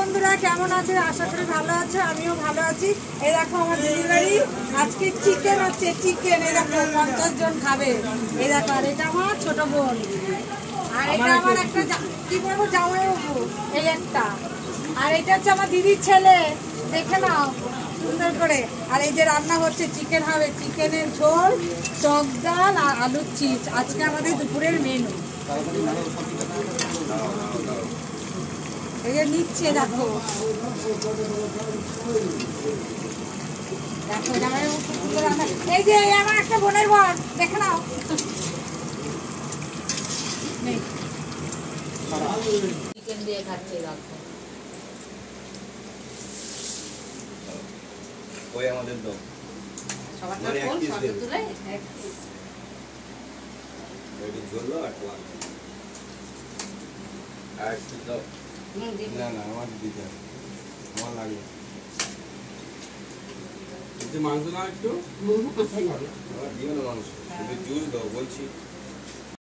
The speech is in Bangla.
বন্ধুরা কেমন আছে? আশা করি ভালো আছে, আমিও ভালো আছি। এই দেখো আমার দিদির বাড়ি আজকে চিকেন হচ্ছে, চিকেন। এই দেখো 50 জন খাবে। এই দেখো, আর এটা আমার ছোট বোন, আর এটা আমার একটা কি বলবো জামাইবাবু, এই একটা। আর এটা হচ্ছে আমার দিদির ছেলে, দেখে নাও সুন্দর করে। আর এই যে রান্না হচ্ছে, চিকেন হবে, চিকেনের ঝোল, টক ডাল আর আলুর চিপস আজকে আমাদের দুপুরের মেনু। এই যে নিচ্ছে, দেখো দেখো জামাইবাবু রান্না। এই যে আমার একটা বোনের বর, দেখে নাও। চিকেন দিয়ে খাচ্ছে, দেখো। ওই আমাদের দাও সবারটা কোন ফটো তুলে এক ওই ঝোলো আর টক আর একটু দাও। না না আমার দিতে আমার লাগবে একটু মাংস না, একটু আমার দিও না মাংস, শুধু জুস দাও বলছি।